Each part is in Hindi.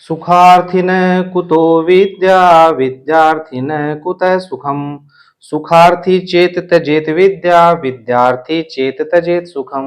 सुखार्थिन कुतो विद्या विद्यार्थिन कुतः सुखम। सुखार्थी चेत त्यजेत विद्या विद्यार्थी चेत त्यजेत सुखम।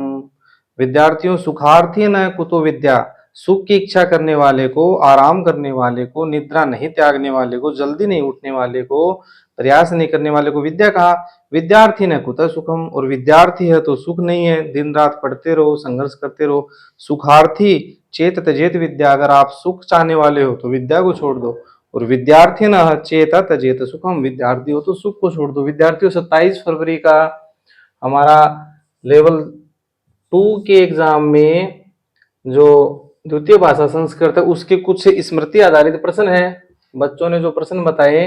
विद्यार्थियों, सुखार्थी न कुतो विद्या, सुख की इच्छा करने वाले को, आराम करने वाले को, निद्रा नहीं त्यागने वाले को, जल्दी नहीं उठने वाले को, प्रयास नहीं करने वाले को विद्या कहा। विद्यार्थी न कुतः सुखम, और विद्यार्थी है तो सुख नहीं है, दिन रात पढ़ते रहो, संघर्ष करते रहो। सुखार्थी चेत त्यजेत विद्या, अगर आप सुख चाहने वाले हो तो विद्या को छोड़ दो। और विद्यार्थी न चेत त्यजेत सुखम, विद्यार्थी हो तो सुख को छोड़ दो। विद्यार्थियों, 27 फरवरी का हमारा लेवल 2 के एग्जाम में जो द्वितीय भाषा संस्कृत है उसके कुछ स्मृति आधारित प्रश्न है। बच्चों ने जो प्रश्न बताए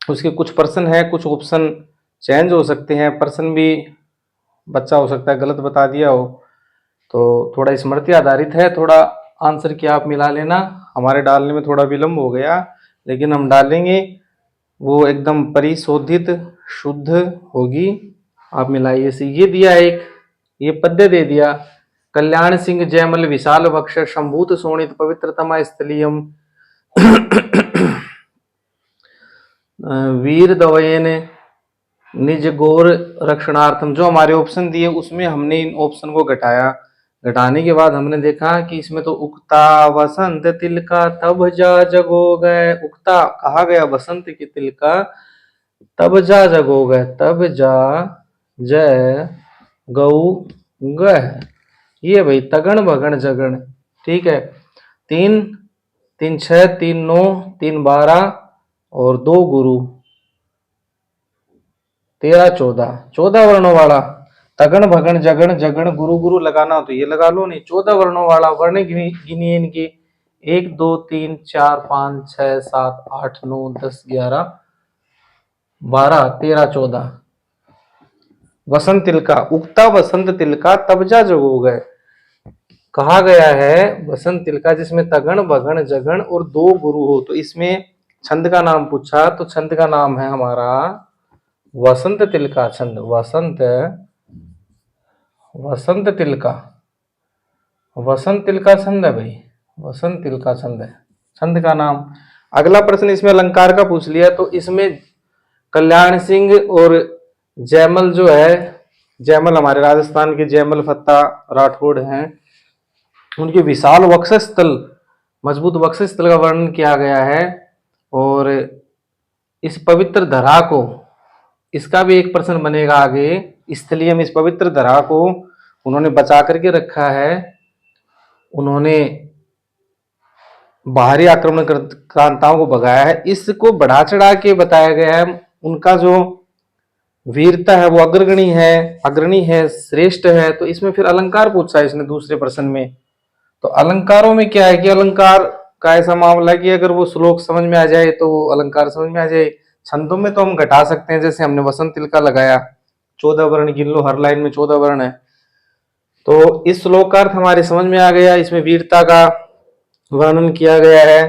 उसके कुछ प्रश्न है, कुछ ऑप्शन चेंज हो सकते हैं, प्रश्न भी बच्चा हो सकता है गलत बता दिया हो, तो थोड़ा स्मृति आधारित है। थोड़ा आंसर की आप मिला लेना, हमारे डालने में थोड़ा विलंब हो गया, लेकिन हम डालेंगे, वो एकदम परिशोधित शुद्ध होगी। आप मिलाइए। ये दिया एक, ये पद्य दे दिया, कल्याण सिंह जयमल विशाल वक्ष शंभूत शोणित पवित्रतमा स्थलीयम वीर दवयन निज गौर रक्षणार्थम। जो हमारे ऑप्शन दिए उसमें हमने इन ऑप्शन को घटाया। घटाने के बाद हमने देखा कि इसमें तो उगता वसंत तिलका तब जा जगो गए, उगता कहा गया वसंत की तिलका, तब जा जगो गए, तब जा जय गौ गह, ये भाई तगण भगण जगण। ठीक है, 3 3 6 3 9 3 12 और 2 गुरु, 13 14, 14 वर्णों वाला। तगण भगण जगण जगण गुरु गुरु लगाना तो ये लगा लो, नहीं 14 वर्णों वाला वर्ण गिनिए इनकी, 1 2 3 4 5 6 7 8 9 10 11 12 13 14। वसंत तिलका, उगता वसंत तिलका तब जा जगो गए, कहा गया है वसंत तिलका जिसमें तगण भगण जगण और 2 गुरु हो। तो इसमें छंद का नाम पूछा, तो छंद का नाम है हमारा वसंत तिलका छंद। वसंत तिलका, वसंत तिलका छंद है भाई, वसंत तिलका छंद है छंद का नाम। अगला प्रश्न इसमें अलंकार का पूछ लिया, तो इसमें कल्याण सिंह और जयमल जो है, जयमल हमारे राजस्थान के जयमल फत्ता राठौड़ हैं, उनके विशाल वक्षस्थल, मजबूत वक्षस्थल का वर्णन किया गया है। और इस पवित्र धरा को, इसका भी एक प्रश्न बनेगा आगे, स्थलीय में इस पवित्र धरा को उन्होंने बचा करके रखा है। उन्होंने बाहरी आक्रमणकर्ताओं को भगाया है, इसको बढ़ा चढ़ा के बताया गया है। उनका जो वीरता है वो अग्रणी है, श्रेष्ठ है। तो इसमें फिर अलंकार पूछा है इसने दूसरे प्रश्न में। तो अलंकारों में क्या है कि अलंकार का ऐसा मामला कि अगर वो श्लोक समझ में आ जाए तो अलंकार समझ में आ जाए। छंदों में तो हम घटा सकते हैं, जैसे हमने वसंत तिलका लगाया, 14 वर्ण गिन लो, हर लाइन में 14 वर्ण है। तो इस श्लोक का अर्थ हमारे समझ में आ गया, इसमें वीरता का वर्णन किया गया है।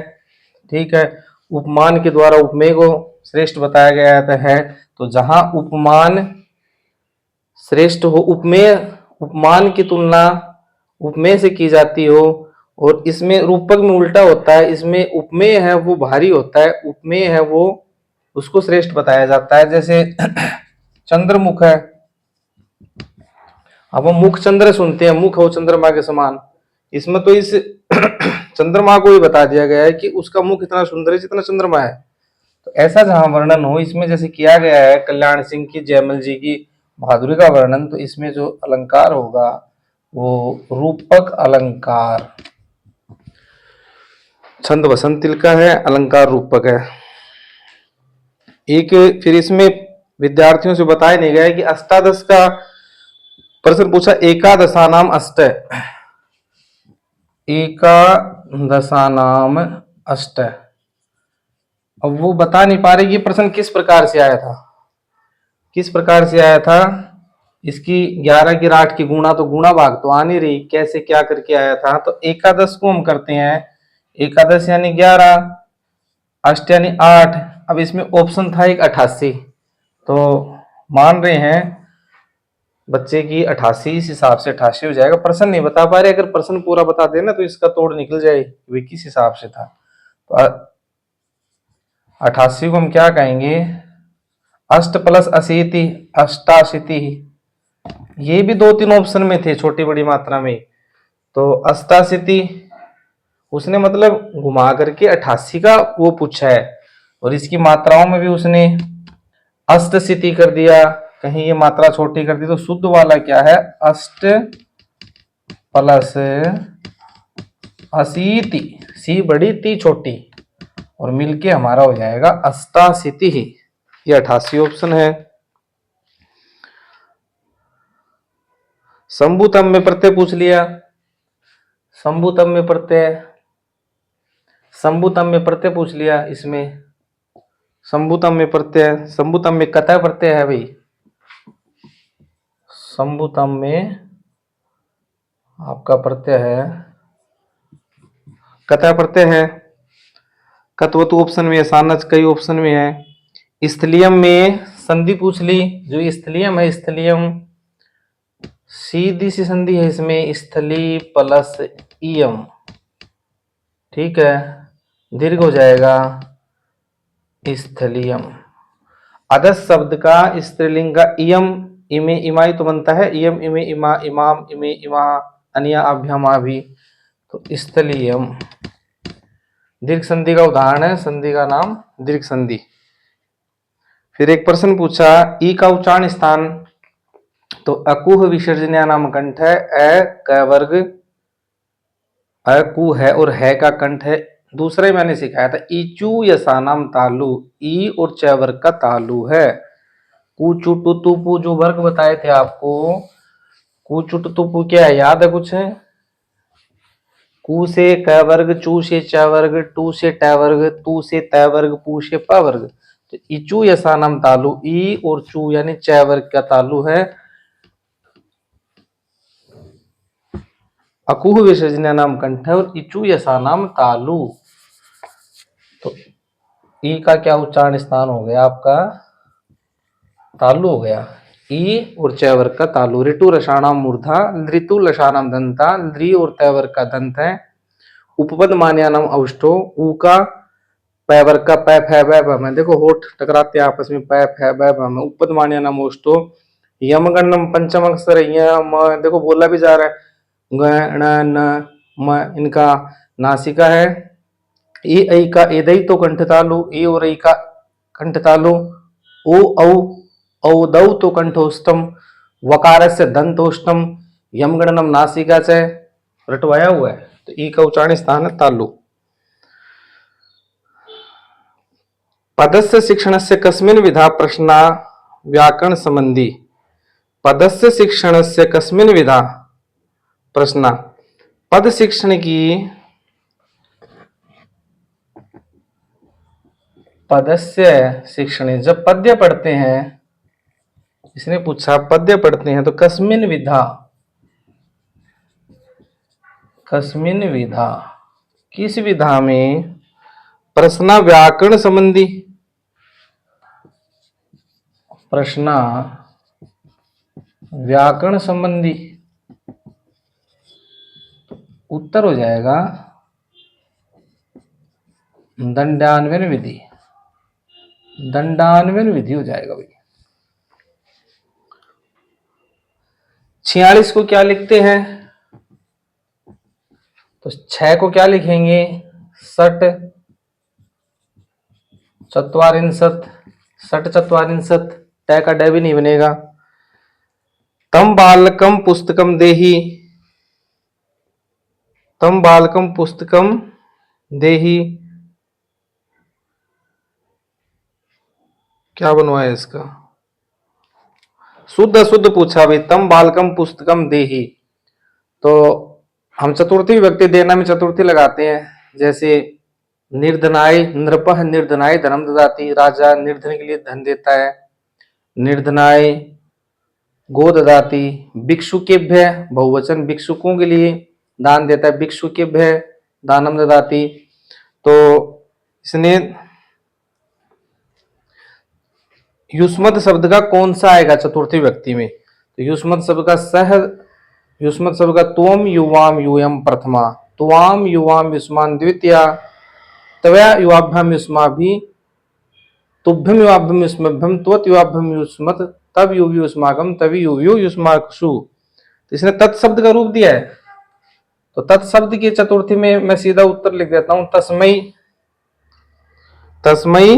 ठीक है, उपमान के द्वारा उपमेय को श्रेष्ठ बताया गया है। तो जहां उपमान श्रेष्ठ हो, उपमेय उपमान की तुलना उपमेय से की जाती हो, और इसमें रूपक में उल्टा होता है, इसमें उपमेय है वो भारी होता है, उपमेय है वो उसको श्रेष्ठ बताया जाता है। जैसे चंद्रमुख है, अब हम मुख चंद्र सुनते हैं, मुख हो चंद्रमा के समान, इसमें तो इस चंद्रमा को ही बता दिया गया है कि उसका मुख इतना सुंदर है जितना चंद्रमा है। तो ऐसा जहां वर्णन हो, इसमें जैसे किया गया है कल्याण सिंह की, जयमल जी की बहादुरी का वर्णन, तो इसमें जो अलंकार होगा वो रूपक अलंकार। छंद वसंत तिलका है, अलंकार रूपक है। एक फिर इसमें विद्यार्थियों से बताया नहीं गया कि अष्टादश का प्रश्न पूछा, एकादशा नाम अष्ट, एकादशा नाम अष्ट। अब वो बता नहीं पा रहे ये प्रश्न किस प्रकार से आया था, किस प्रकार से आया था। इसकी 11 की राठ की गुणा, तो गुणा भाग तो आ नहीं रही, कैसे क्या करके आया था। तो एकादश को हम करते हैं, एकादश यानी 11, अष्ट यानी 8। अब इसमें ऑप्शन था एक 88, तो मान रहे हैं बच्चे की 88 इस हिसाब से 88 हो जाएगा। प्रश्न नहीं बता पा रहे, अगर प्रश्न पूरा बता देना तो इसका तोड़ निकल जाए वे किस हिसाब से था। तो 88 को हम क्या कहेंगे, अष्ट प्लस अशीति, अष्टाशीति। ये भी 2-3 ऑप्शन में थे छोटी बड़ी मात्रा में। तो अष्टाशीति उसने मतलब घुमा करके 88 का वो पूछा है, और इसकी मात्राओं में भी उसने अष्टशीति कर दिया, कहीं ये मात्रा छोटी कर दी। तो शुद्ध वाला क्या है, अष्ट प्लस अशीति, सी बड़ी ती छोटी, और मिलके हमारा हो जाएगा अष्टाशीति ही। ये 88 ऑप्शन है। शंभुतम में प्रत्यय पूछ लिया, शंभुतम में प्रत्यय, शंभुतम में प्रत्यय पूछ लिया। इसमें शंभुतम में प्रत्यय, शंभुतम में कतः प्रत्यय है भाई, शंभुतम में आपका प्रत्यय है, कतः प्रत्यय है। कतवतु ऑप्शन में है, सानच कई ऑप्शन में है। स्थलीयम में संधि पूछ ली, जो स्थलीयम है, स्थलीयम सीधी सी संधि है इसमें, स्थली प्लस इयम, ठीक है, दीर्घ हो जाएगा स्थलीयम। अदस शब्द का स्त्रीलिंग का इयम, इमे इमाई तो बनता है, इयम इमे इमा, इमाम इमे इमा, अनिया अभ्यम भी, तो स्थलीयम दीर्घ संधि का उदाहरण है, संधि का नाम दीर्घ संधि। फिर एक प्रश्न पूछा, ई का उच्चारण स्थान, तो अकुह विसर्जनीय नाम कंठ है, अ क वर्ग, अकु है और है का कंठ है। दूसरा ही मैंने सिखाया था, ईचू यसानाम तालु, ई और च वर्ग का तालु है। कुचु टुतुपु जो वर्ग बताए थे आपको, कुचु टुतुपु क्या है, याद है कुछ है? कु से क वर्ग, चू से च वर्ग, टू से ट वर्ग, तू से त वर्ग, पू से प वर्ग। तो इचू यसानाम तालु, ई और चू यानी च वर्ग का तालु है। अकुह विसर्जनीय नाम कंठ है और इचू यसानाम तालु। तो ई का क्या उच्चारण स्थान हो गया आपका, तालु हो गया। ई और च वर्ग का तालु। ऋतु रसाणाम मूर्धा, ऋतु लसानाम दंता, ली और त वर्ग का दंत है। उपपद मान्यानाम अवष्टो, ऊ का पै वर्ग का पै फै बै भम है। देखो होठ टकराते हैं आपस में, पै फै बै भम है। उपपद मान्यानाम अवष्टो। यमगणम पंचम अक्षर यम, देखो बोला भी जा रहा है, ग ण न म, इनका नासिका है। ई ऐ का एदई तो कंठ तालु, ई और ऐ का कंठ तालु। ओ औ औदौ तो कंठोष्टम, वकार से दंतोष्टम, यमगणनम नासिका से रटवाया हुआ है, तो ई का उच्चारण स्थान है तालु। पदस्य शिक्षणस्य कस्मिन् विधा प्रश्ना व्याकरण संबंधी, पदस्य शिक्षणस्य कस्मिन् विधा प्रश्ना, पद शिक्षण की, पदस्य शिक्षण जब पद्य पढ़ते हैं, इसने पूछा पद्य पढ़ते हैं तो कस्मिन विधा, कस्मिन विधा किस विधा में, प्रश्न व्याकरण संबंधी, प्रश्न व्याकरण संबंधी, उत्तर हो जाएगा दंडान्वयन विधि, दंडान्वयन विधि हो जाएगा भाई। 46 को क्या लिखते हैं, तो 6 को क्या लिखेंगे, षट चत्वारिंशत, षट चत्वारिंशत, ट का ड भी नहीं बनेगा। तम बालकम पुस्तकम देही, तम बालकम पुस्तकम देही, क्या बनवाया इसका, शुद्ध अशुद्ध पूछा भाई, तम बालकम पुस्तकम देही। तो हम चतुर्थी विभक्ति देना में चतुर्थी लगाते हैं, जैसे निर्धनाय नृपः निर्धनाय धनम ददाति, राजा निर्धन के लिए धन देता है। निर्धनाय गो ददाति, भिक्षुकेभ्य बहुवचन भिक्षुकों के लिए दान देता है, भिक्षुकेभ्य दानम ददाति। तो इसने युष्मद शब्द का कौन सा आएगा चतुर्थी व्यक्ति में, तो युष्मत् शब्द का युष्मत् शब्द का त्वम युवाम यूयम प्रथमा, त्वाम युवाम युष्मान द्वितीया, तवया युवाभ्याम युष्माभि, तुभ्यम युवाभ्यम युष्मभ्यम, त्वत युवाभ्यम युष्मत्, तब युव युष्माकम, तभी युव युष्माकसु। तो इसने तत्शब्द का रूप दिया है, तो तत्शब्द की चतुर्थी में मैं सीधा उत्तर लिख देता हूं, तस्मई, तस्मई,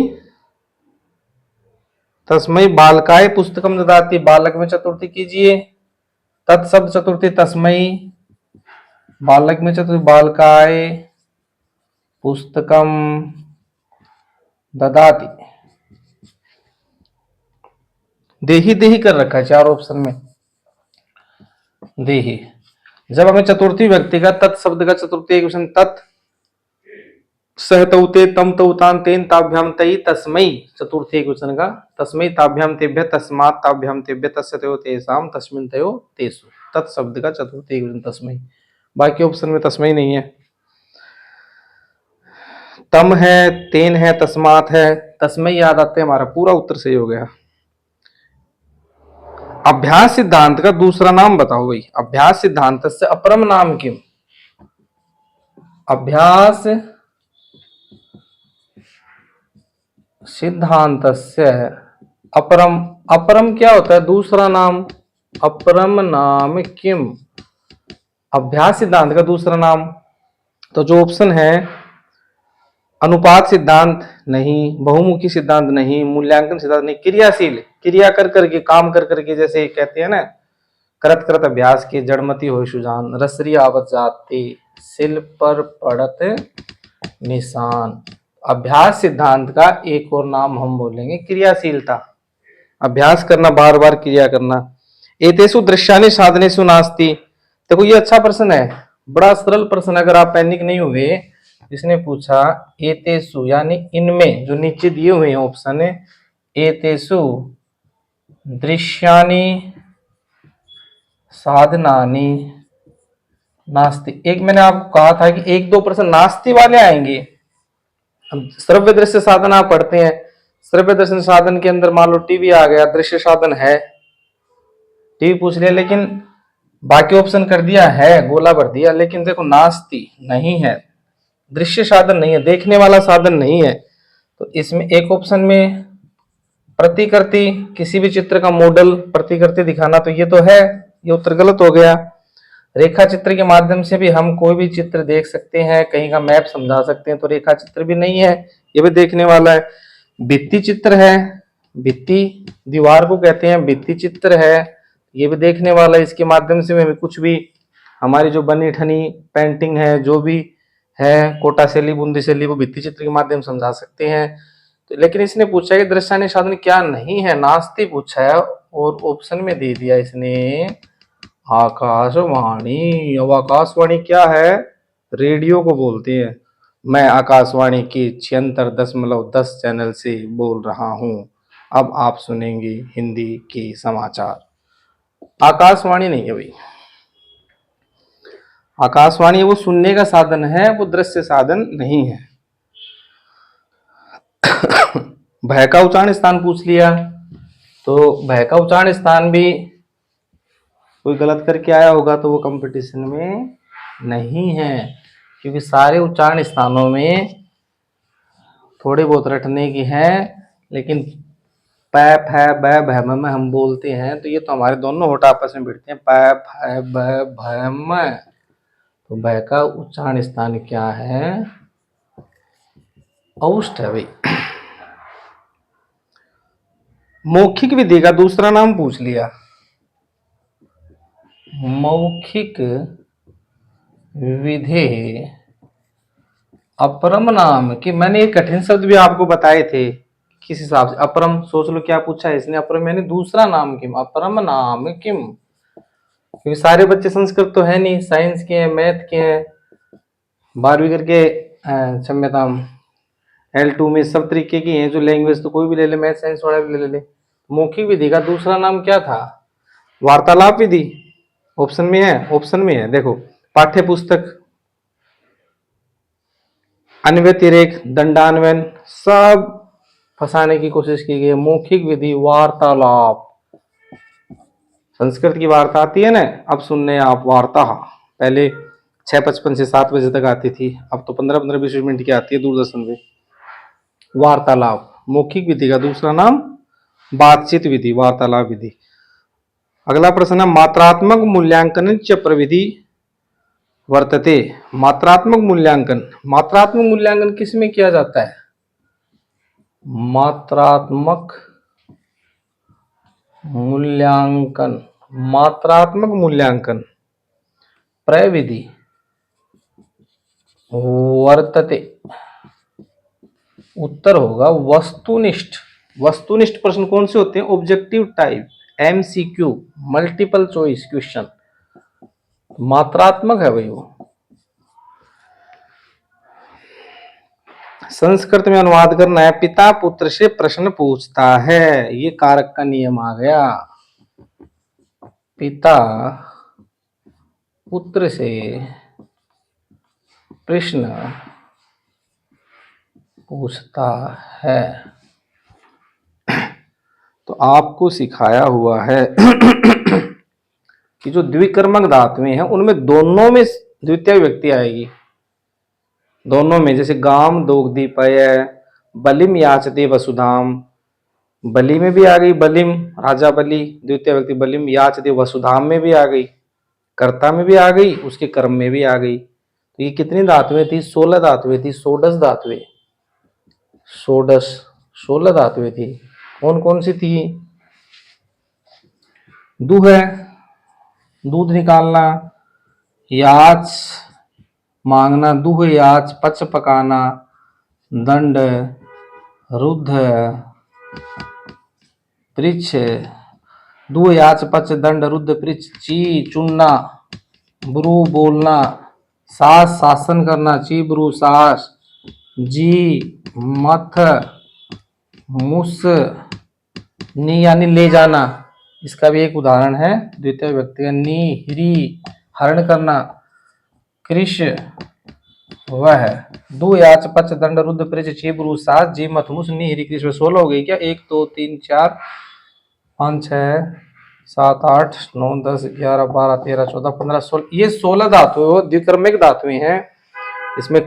तस्मई बालकाय पुस्तकम ददाति, बालक में चतुर्थी कीजिए, तत्शब्द चतुर्थी तस्मई, बालक में चतुर्थी बालकाय पुस्तकम ददाति। देही देही कर रखा है चार ऑप्शन में, देही। जब हमें चतुर्थी व्यक्ति का तत्शब्द का चतुर्थी एक वचन तत्, सहतौते तम तौतान तेन ताभ्याम तई तस्मई, चतुर्थी एक वचन का तस्मई ताभ्याम तेभ्य तस्मात् ताभ्याम तेभ्य तस्य तयो तेषाम तस्मिन् तयो तेषु, तत्शब्द का चतुर्थी एक वचन तस्मई। बाकी ऑप्शन में तस्मई नहीं है। तम है, तेन है, तस्मात है, तस्मई याद आते हमारा पूरा उत्तर सही हो गया। अभ्यास सिद्धांत का दूसरा नाम बताओ भाई, अभ्यास सिद्धांत से अपरम नाम किम, अभ्यास सिद्धांत से अपरम, अपरम क्या होता है दूसरा नाम, अपरम नाम किम, अभ्यास सिद्धांत का दूसरा नाम। तो जो ऑप्शन है, अनुपात सिद्धांत नहीं, बहुमुखी सिद्धांत नहीं, मूल्यांकन सिद्धांत नहीं, क्रियाशील, क्रिया कर करके, काम कर करके, जैसे कहते हैं ना, करत करत अभ्यास की जड़मती हो सुजान, रसरी आवत जाती, सिल पर पड़त निशान। अभ्यास सिद्धांत का एक और नाम हम बोलेंगे क्रियाशीलता, अभ्यास करना, बार बार क्रिया करना। एतेषु दृश्यानि साधनेषु नास्ति। देखो ये अच्छा प्रश्न है, बड़ा सरल प्रश्न, अगर आप पैनिक नहीं हुए। इसने पूछा एतेषु यानी इनमें, जो नीचे दिए हुए हैं ऑप्शन है, एतेषु दृश्यानि साधनानि नास्ति। एक मैंने आपको कहा था कि एक दो प्रश्न नास्ति वाले आएंगे। हम श्रव्य दृश्य साधन आप पढ़ते हैं, श्रव्य दृश्य साधन के अंदर मान लो टीवी आ गया, दृश्य साधन है, टीवी पूछ लिया, लेकिन बाकी ऑप्शन कर दिया है, गोला भर दिया, लेकिन देखो नास्ति नहीं है, दृश्य साधन नहीं है, देखने वाला साधन नहीं है। तो इसमें एक ऑप्शन में प्रतिकृति, किसी भी चित्र का मॉडल प्रतिकृति दिखाना, तो ये तो है, ये उत्तर गलत हो गया। रेखा चित्र के माध्यम से भी हम कोई भी चित्र देख सकते हैं, कहीं का मैप समझा सकते हैं, तो रेखा चित्र भी नहीं है, ये भी देखने वाला है। भित्ति चित्र है, भित्ति दीवार को कहते हैं, भित्ति चित्र है, ये भी देखने वाला है, इसके माध्यम से हमें कुछ भी, हमारी जो बनी ठनी पेंटिंग है, जो भी है, कोटा शैली, बूंदी शैली, वो भित्ति चित्र के माध्यम से समझा सकते हैं। तो लेकिन इसने पूछा कि दृश्यानि साधन क्या नहीं है, नास्ति पूछा है, और ऑप्शन में दे दिया इसने आकाशवाणी। अब आकाशवाणी क्या है, रेडियो को बोलते हैं। मैं आकाशवाणी की 76.10 चैनल से बोल रहा हूं, अब आप सुनेंगे हिंदी के समाचार। आकाशवाणी नहीं है भाई, आकाशवाणी वो सुनने का साधन है, वो दृश्य साधन नहीं है। भय का उच्चारण स्थान पूछ लिया, तो भय का उच्चारण स्थान भी कोई गलत करके आया होगा तो वो कंपटीशन में नहीं है, क्योंकि सारे उच्चारण स्थानों में थोड़े बहुत रटने की है, लेकिन पैप है ब भ म में हम बोलते हैं, तो ये तो हमारे दोनों होठ आपस में भिड़ते हैं, पैप है ब भ म। तो भ का उच्चारण स्थान क्या है, औष्ठ है भाई। मौखिक विधि का दूसरा नाम पूछ लिया, मौखिक विधि अपरम नाम की, मैंने एक कठिन शब्द भी आपको बताए थे, किस हिसाब से अपरम, सोच लो क्या पूछा है इसने, अपरम यानी दूसरा नाम किम, अपरम नाम किम, क्योंकि सारे बच्चे संस्कृत तो है नहीं, साइंस के हैं, मैथ के हैं, 12वीं करके क्षम्यताम L2 में सब तरीके की हैं जो लैंग्वेज, तो कोई भी ले ले, मैथ साइंस वाला भी ले ले। मौखिक विधि का दूसरा नाम क्या था, वार्तालाप विधि, ऑप्शन में है, ऑप्शन में है, देखो पाठ्य पुस्तक, अन्व्यतिरेक, दंडान्वयन, सब फंसाने की कोशिश की गई। मौखिक विधि वार्तालाप, संस्कृत की वार्ता आती है ना, अब सुनने आप वार्ता। पहले 6:55 से 7 बजे तक आती थी, अब तो 15-15 20 मिनट की आती है दूरदर्शन पे। वार्तालाप मौखिक विधि का दूसरा नाम बातचीत विधि, वार्तालाप विधि। अगला प्रश्न है, मात्रात्मक मूल्यांकन च प्रविधि वर्तते। मात्रात्मक मूल्यांकन, मात्रात्मक मूल्यांकन किस में किया जाता है? मात्रात्मक मूल्यांकन, मात्रात्मक मूल्यांकन प्रविधि वर्तते। उत्तर होगा वस्तुनिष्ठ। वस्तुनिष्ठ प्रश्न कौन से होते हैं? Objective type, MCQ, multiple choice question. मात्रात्मक है भाई वो। संस्कृत में अनुवाद करना है, पिता पुत्र से प्रश्न पूछता है, ये कारक का नियम आ गया। पिता पुत्र से प्रश्न पूछता है। तो आपको सिखाया हुआ है कि जो द्विकर्मक धातुएं हैं उनमें दोनों में द्वितीय व्यक्ति आएगी। दोनों में, जैसे गाम दोग्धीपय, बलिम याचते वसुधाम, बलि में भी आ गई बलिम, राजा बलि द्वितीय व्यक्ति बलिम, याचते वसुधाम में भी आ गई, कर्ता में भी आ गई, उसके कर्म में भी आ गई। तो ये कितनी धातुएं थी? 16 धातुएं थी, षोडश धातुएं, षोडश 16 धातुएं थी। कौन कौन सी थी? दूह है, दूध निकालना, याच मांगना, दूह याच, पच पकाना, दंड, रुद्ध, पृच्छ, दूह याच पच दंड रुद्ध पृच्छ, ची चुनना, ब्रू बोलना, सास शासन करना, ची ब्रू सास, जी मथ, मुस, नी यानी ले जाना। इसका भी एक उदाहरण है द्वितीय व्यक्ति का, नी हिरी हरण करना, कृष वह, दो याच पच दंड रुद्ध पृच्छ ची ब्रू सास जी मथ मुस नी हिरी कृष। 16 हो गई क्या? 1 2 3 4 5 6 7 8 9 10 11 12 13 14 15 16, ये 16 धातु द्विक्रमिक धातुएं हैं। इसमें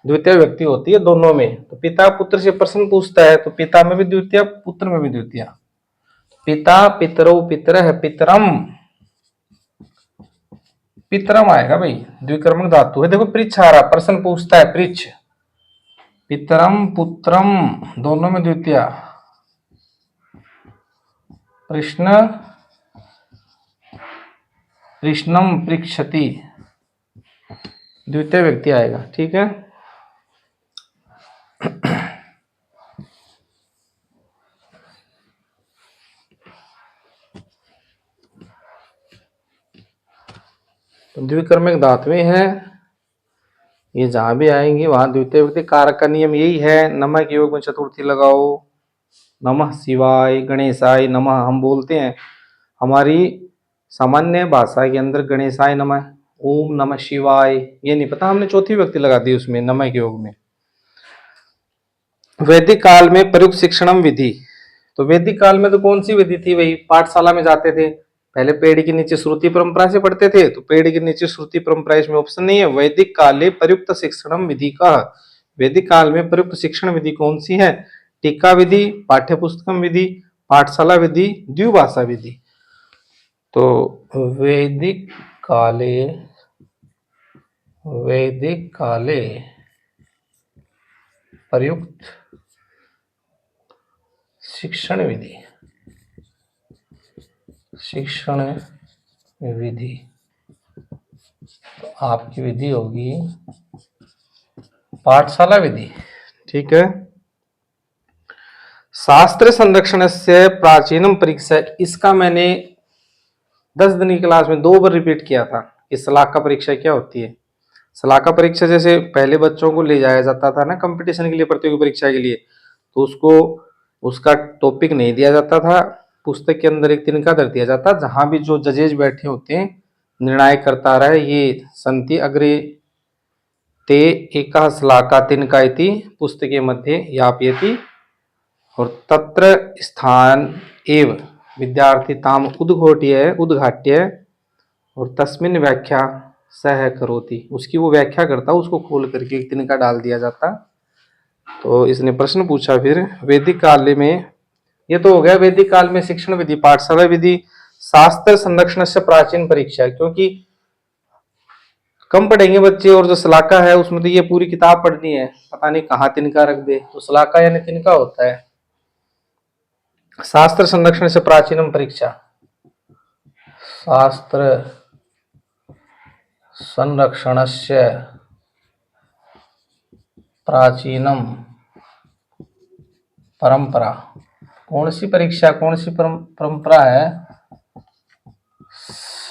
द्वितीय व्यक्ति होती है दोनों में। तो पिता पुत्र से प्रश्न पूछता है, तो पिता में भी द्वितीय, पुत्र में भी द्वितीय। पिता पितरो पितरः पितरम, पितरम आएगा भाई, द्विक्रमिक धातु है। देखो पृच्छ आ रहा, प्रश्न पूछता है पृच्छ, पितरम पुत्रम दोनों में द्वितीय, प्रश्न कृष्णम पृच्छति द्वितीय व्यक्ति आएगा। ठीक है, तो द्विक्रमिक धातुएं हैं, ये जहां भी आएंगी वहां द्वितीय व्यक्ति। कारक का नियम यही है, नमः के योग में चतुर्थी लगाओ। नमः शिवाय, गणेशाय नमः हम बोलते हैं, हमारी सामान्य भाषा के अंदर गणेशाय नमः, ओम नमः शिवाय, ये नहीं पता हमने चौथी व्यक्ति लगा दी उसमें नमः के योग में। वैदिक काल में प्रयुक्त शिक्षणम विधि, तो वैदिक काल में तो कौन सी विधि थी? वही पाठशाला में जाते थे, पहले पेड़ के नीचे श्रुति परंपरा से पढ़ते थे, तो पेड़ के नीचे श्रुति परंपरा इसमें ऑप्शन नहीं है। वैदिक काले प्रयुक्त शिक्षणम विधि का, वैदिक काल में प्रयुक्त शिक्षण विधि कौन सी है? टीका विधि, पाठ्यपुस्तकम विधि, पाठशाला विधि, द्विभाषा विधि। तो वैदिक काले, वैदिक काले प्रयुक्त शिक्षण विधि, शिक्षण विधि, तो आपकी विधि होगी पाठशाला विधि। ठीक है, शास्त्र संरक्षण से प्राचीनम परीक्षा, इसका मैंने 10 दिन की क्लास में 2 बार रिपीट किया था कि शलाका परीक्षा क्या होती है। शलाका परीक्षा जैसे पहले बच्चों को ले जाया जाता था ना कंपटीशन के लिए, प्रतियोगी परीक्षा के लिए, तो उसको उसका टॉपिक नहीं दिया जाता था, पुस्तक के अंदर एक तिनका दर दिया जाता, जहां भी जो जजेज बैठे होते हैं निर्णय करता रहे, ये संति अग्रे ते एका शलाका तिनका इति पुस्तके मध्ये यापयति, और तत्र स्थान एव विद्यार्थी ताम उद्घाट्य और तस्मिन व्याख्या सह करोति, उसकी वो व्याख्या करता, उसको खोल करके एक तिनका डाल दिया जाता। तो इसने प्रश्न पूछा फिर वैदिक काल में, ये तो हो गया वैदिक काल में शिक्षण विधि, पाठशाला विधि, शास्त्र संरक्षण से प्राचीन परीक्षा, क्योंकि कम पढ़ेंगे बच्चे, और जो सलाका है उसमें तो ये पूरी किताब पढ़नी है, पता नहीं कहाँ तिनका रख दे, तो सलाका यानी तिनका होता है। शास्त्र संरक्षण से प्राचीनम परीक्षा, शास्त्र संरक्षणस्य प्राचीनम परंपरा, कौन सी परीक्षा, कौन सी परंपरा है?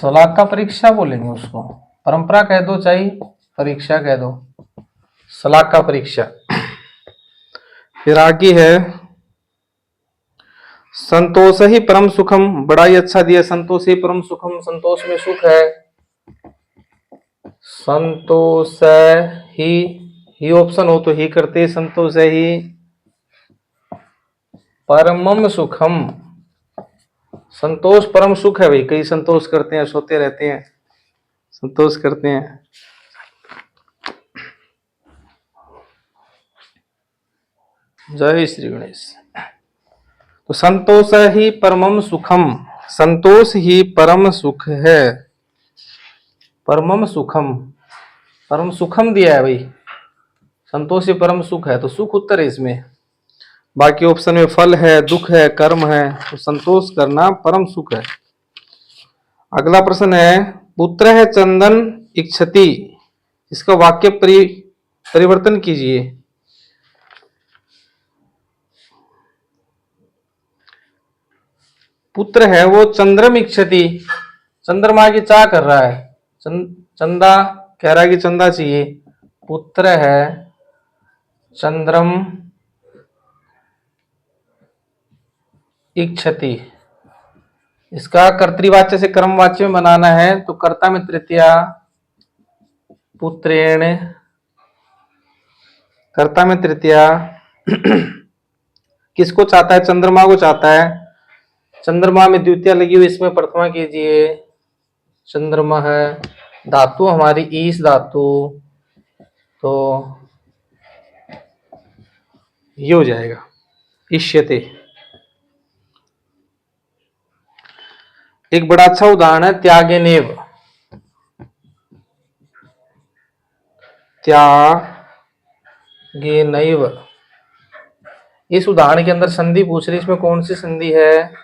सलाका परीक्षा बोलेंगे उसको, परंपरा कह दो चाहे परीक्षा कह दो, सलाका परीक्षा। फिर आगे है संतोष ही परम सुखम, बड़ा ही अच्छा दिया, संतोष ही परम सुखम, संतोष में सुख है। संतोष ही ऑप्शन हो तो ही करते, संतोष ही परमम सुखम, संतोष परम सुख है भाई, कई संतोष करते हैं, सोते रहते हैं, संतोष करते हैं। जय श्री गणेश। तो संतोष ही परमम सुखम, संतोष ही परम सुख है, परमम सुखम, परम सुखम दिया है भाई, संतोष ही परम सुख है, तो सुख उत्तर है इसमें। बाकी ऑप्शन में फल है, दुख है, कर्म है, तो संतोष करना परम सुख है। अगला प्रश्न है पुत्र है चंदन इच्छति, इसका वाक्य परिवर्तन कीजिए। पुत्र है वो चंद्रम इच्छति, चंद्रमा की चाह कर रहा है, चंदा कह रहा है कि चंदा चाहिए, पुत्र है चंद्रम इच्छति, इसका कर्तृवाच्य से कर्मवाच्य में बनाना है, तो कर्ता में तृतीया पुत्रेण, कर्ता में तृतीया किसको चाहता है? चंद्रमा को चाहता है, चंद्रमा में द्वितीया लगी हुई, इसमें प्रथमा कीजिए, चंद्रमा है, धातु हमारी ईश धातु, तो ये हो जाएगा इष्यते। एक बड़ा अच्छा उदाहरण है त्यागेनेव, त्यागेनैव, इस उदाहरण के अंदर संधि पूछ रही, इसमें कौन सी संधि है?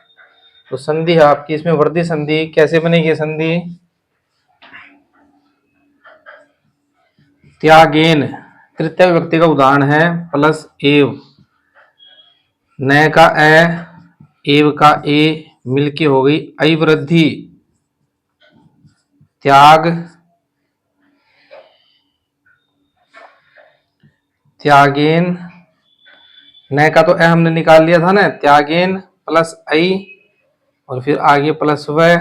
तो संधि है आपकी इसमें वर्धी संधि, कैसे बनेगी संधि? त्यागेन तृतीय विभक्ति का उदाहरण है, प्लस एव, न का ए, एव का ए मिलके हो गई अवृद्धि, त्याग त्यागेन, न का तो ए हमने निकाल लिया था ना, त्यागेन प्लस आई और फिर आगे प्लस व,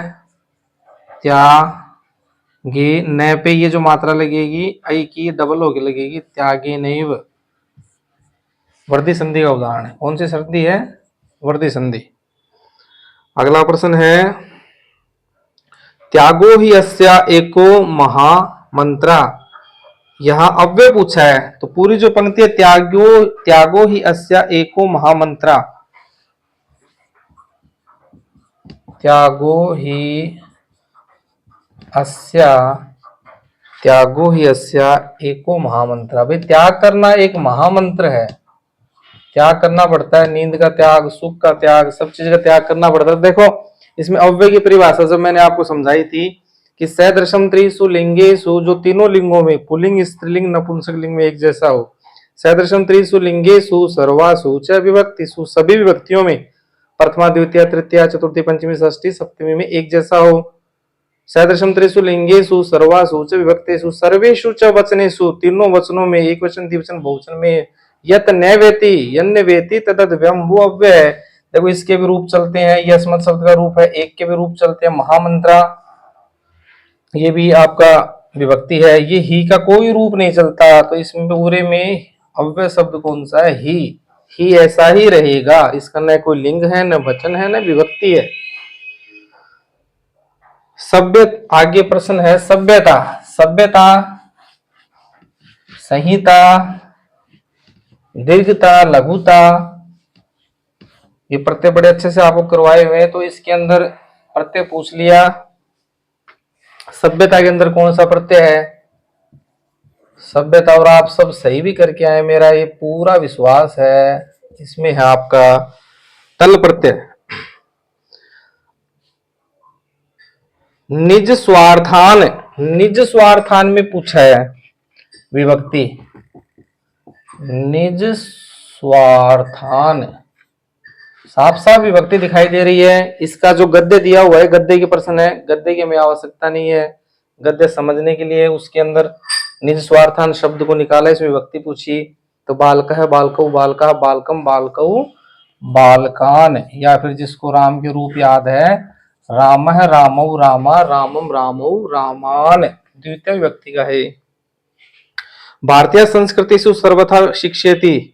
त्यागे, न पे ये जो मात्रा लगेगी आई की डबल होके लगेगी, त्यागे नैव, वर्धी संधि का उदाहरण है। कौन सी संधि है? वर्धी संधि। अगला प्रश्न है त्यागो ही अस्या एको महामंत्रा, यहां अव्यय पूछा है, तो पूरी जो पंक्ति है त्यागो ही अस्या एको महामंत्रा, त्यागो ही अस्या एको महामंत्रा, भाई त्याग करना एक महामंत्र है, त्याग करना पड़ता है, नींद का त्याग, सुख का त्याग, सब चीज का त्याग करना पड़ता है। देखो इसमें अव्यय की परिभाषा जो मैंने आपको समझाई थी कि सदृशम त्रिषु लिंगेषु, जो तीनों लिंगों में पुल्लिंग स्त्रीलिंग नपुंसक लिंग में एक जैसा हो, सदृशम त्रिषु लिंगेषु सर्वासु च विभक्तिषु, सभी विभक्तियों में प्रथमा द्वितीय तृतीया चतुर्थी पंचमी षष्ठी सप्तमी में एक जैसा हो, सदृशम त्रिषु लिंगेषु सर्वासु च विभक्तिषु सर्वेषु च वचनेषु, तीनों वचनों में एक वचन द्विवचन बहुवचन में यत न वेति यन्य वेति तदत व्यम, वो अव्यय है। देखो इसके भी रूप चलते हैं, यस्मत् शब्द का रूप है, एक के भी रूप चलते हैं, महामंत्रा ये भी आपका विभक्ति है, ये ही का कोई रूप नहीं चलता, तो इसमें पूरे में अव्यय शब्द कौन सा है? ही ऐसा ही रहेगा, इसका न कोई लिंग है, न वचन है, न विभक्ति है, सभ्य, आगे प्रश्न है सभ्यता। सभ्यता, संहिता, दीर्घता, लघुता, ये प्रत्यय बड़े अच्छे से आपको करवाए हुए हैं, तो इसके अंदर प्रत्यय पूछ लिया। सभ्यता के अंदर कौन सा प्रत्यय है? सभ्यता, और आप सब सही भी करके आए, मेरा ये पूरा विश्वास है। इसमें है आपका तल प्रत्यय। निज स्वार्थान, निज स्वार्थान में पूछा है विभक्ति। निज स्वार्थान, साफ साफ विभक्ति दिखाई दे रही है। इसका जो गद्य दिया हुआ है, गद्य के प्रश्न है, गद्य की हमें आवश्यकता नहीं है। गद्य समझने के लिए उसके अंदर निज स्वार्थान शब्द को निकाला, इसमें विभक्ति पूछी, तो बालकः बालकौ बालका, बालकम बालकौ बालकान, या फिर जिसको राम के रूप याद है, रामः रामौ रामा, रामम रामौ रामान, द्वितीय विभक्ति का है। भारतीय संस्कृति सु सर्वथा शिक्षयति,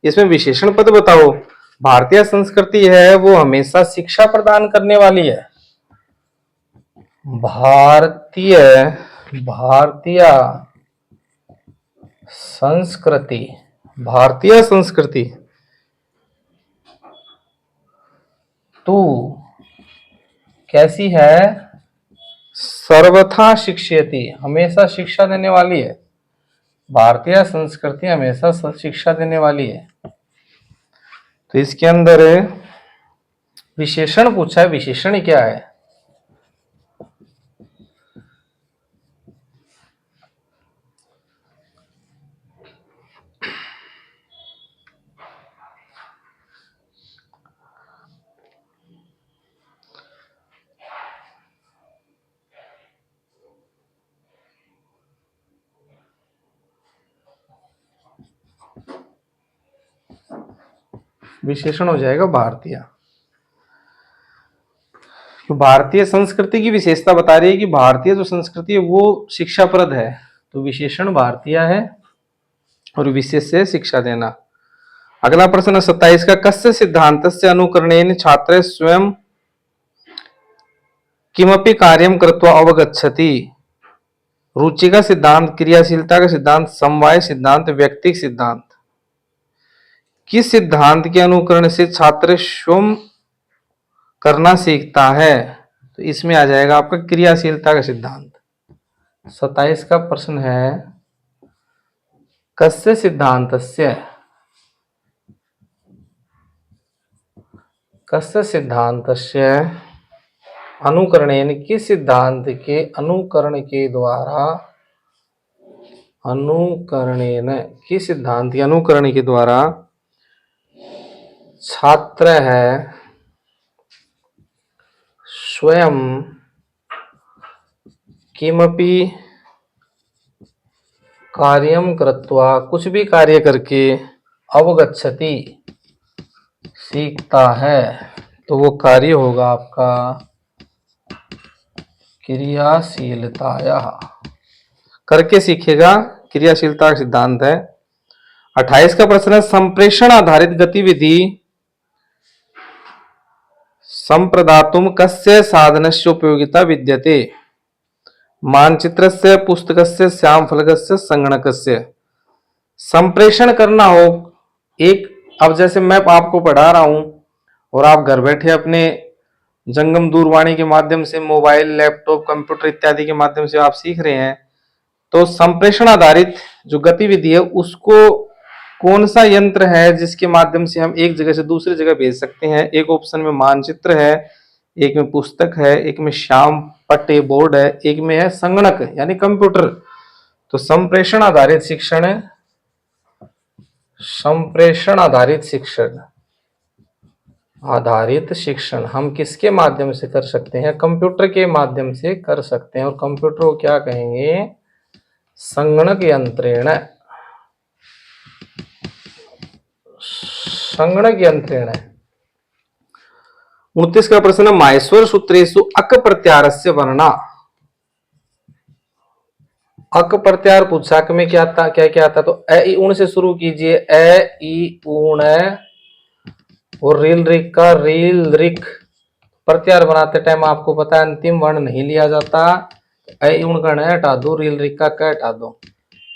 इसमें विशेषण पद बताओ। भारतीय संस्कृति है वो हमेशा शिक्षा प्रदान करने वाली है। भारतीय, भारतीय संस्कृति, भारतीय संस्कृति तू कैसी है? सर्वथा शिक्षयति, हमेशा शिक्षा देने वाली है। भारतीय संस्कृति हमेशा शिक्षा देने वाली है। तो इसके अंदर विशेषण पूछा है, विशेषण क्या है? विशेषण हो जाएगा भारतीय। तो भारतीय संस्कृति की विशेषता बता रही है कि भारतीय जो संस्कृति है वो शिक्षाप्रद है, तो विशेषण भारतीय है और विशेष से शिक्षा देना। अगला प्रश्न 27 का, कस्य सिद्धान्तस्य अनुकरणेन छात्र स्वयं किमपि कार्यं कृत्वा अवगच्छति। रुचि का सिद्धांत, क्रियाशीलता का सिद्धांत, समवाय सिद्धांत, व्यक्तिक सिद्धांत। किस सिद्धांत के अनुकरण से छात्र स्वयं करना सीखता है? तो इसमें आ जाएगा आपका क्रियाशीलता का सिद्धांत। 27 का प्रश्न है, कस्य सिद्धांतस्य, कस्य सिद्धांतस्य अनुकरणेन, किस सिद्धांत के अनुकरण के द्वारा, अनुकरणेन किस सिद्धांत के अनुकरण के द्वारा छात्र है स्वयं किमपि कार्यम कृत्वा, कुछ भी कार्य करके, अवगच्छति सीखता है, तो वो कार्य होगा आपका क्रियाशीलताया, करके सीखेगा, क्रियाशीलता का सिद्धांत है। 28 का प्रश्न है, संप्रेषण आधारित गतिविधि संप्रदातुम कस्य साधनस्य उपयोगिता विद्यते। मानचित्रस्य, पुस्तकस्य, श्यामफलकस्य, संगणकस्य। संप्रेषण करना हो एक, अब जैसे मैं आपको पढ़ा रहा हूं और आप घर बैठे अपने जंगम दूरवाणी के माध्यम से, मोबाइल, लैपटॉप, कंप्यूटर इत्यादि के माध्यम से आप सीख रहे हैं, तो संप्रेषण आधारित जो गतिविधि है उसको कौन सा यंत्र है जिसके माध्यम से हम एक जगह से दूसरी जगह भेज सकते हैं? एक ऑप्शन में मानचित्र है, एक में पुस्तक है, एक में श्याम पट्टे बोर्ड है, एक में है संगणक यानी कंप्यूटर। तो संप्रेषण आधारित शिक्षण, संप्रेषण आधारित शिक्षण, आधारित शिक्षण हम किसके माध्यम से कर सकते हैं? कंप्यूटर के माध्यम से कर सकते हैं। और कंप्यूटर को क्या कहेंगे? संगणक यंत्रेण, संगणक यंत्रेण। 29 का प्रश्न, माहेश्वर सूत्रेषु अक प्रत्याहारस्य वर्णा। अक प्रत्याहार पूछा, अक में क्या था, क्या क्या था? तो अ इ ऊण से शुरू कीजिए, अ इ ऊण, और रील रिक का रील रिक, प्रत्याहार बनाते टाइम आपको पता है अंतिम वर्ण नहीं लिया जाता। अ उण गण है हटा दो, रील रिका का हटा दो,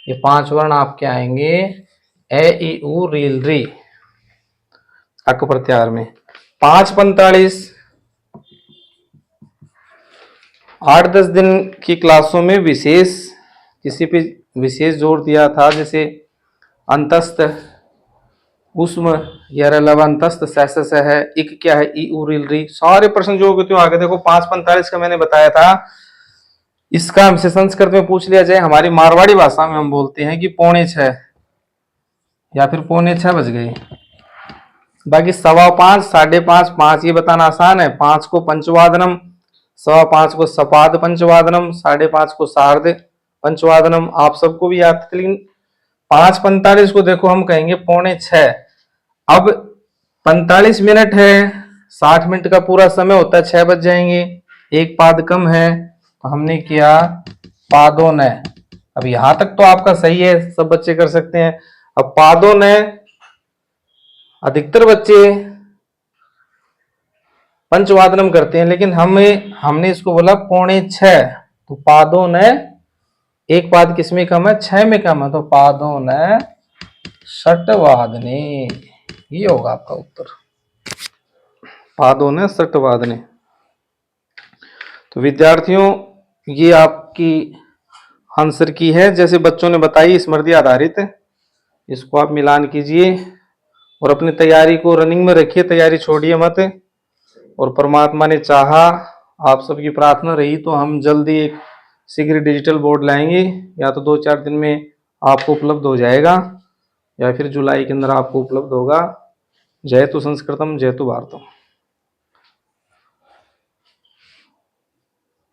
ये 5 वर्ण आपके आएंगे ए ई उ रील री अक प्रत्याहार में। 5:45 8-10 दिन की क्लासों में विशेष किसी पे विशेष जोर दिया था, जैसे अंतस्थ, उष्म, यह रलव अंतस्थ सहस है, इक क्या है, ई उ रील री, सारे प्रश्न जो होते आगे देखो। 5:45 का मैंने बताया था, इसका हमसे संस्कृत में पूछ लिया जाए, हमारी मारवाड़ी भाषा में हम बोलते हैं कि 5:45 या फिर 5:45 बाकी 5:15, 5:30, 5 ये बताना आसान है। 5 को पंचवादनम, 5:15 को सपाद पंचवादनम, 5:30 को सार्ध पंचवादनम, आप सबको भी याद था। लेकिन 5:45 को देखो हम कहेंगे 5:45। अब 45 मिनट है, 60 मिनट का पूरा समय होता है, 6 बज जाएंगे, एक पाद कम है तो हमने किया पादों ने। अब यहां तक तो आपका सही है, सब बच्चे कर सकते हैं। अब पादों ने, अधिकतर बच्चे पंचवादनम करते हैं, लेकिन हमने इसको बोला 5:45, तो पादों ने, एक पाद किसमें कम है, 6 में कम है, तो पादों ने षटवादने, ये होगा आपका उत्तर, पादों ने षटवादने। तो विद्यार्थियों ये आपकी आंसर की है, जैसे बच्चों ने बताई स्मृति आधारित, इसको आप मिलान कीजिए और अपनी तैयारी को रनिंग में रखिए, तैयारी छोड़िए मत। और परमात्मा ने चाहा, आप सबकी प्रार्थना रही तो हम जल्दी एक शीघ्र डिजिटल बोर्ड लाएंगे, या तो 2-4 दिन में आपको उपलब्ध हो जाएगा या फिर जुलाई के अंदर आपको उपलब्ध होगा। जयतु संस्कृतम, जयतु भारतम।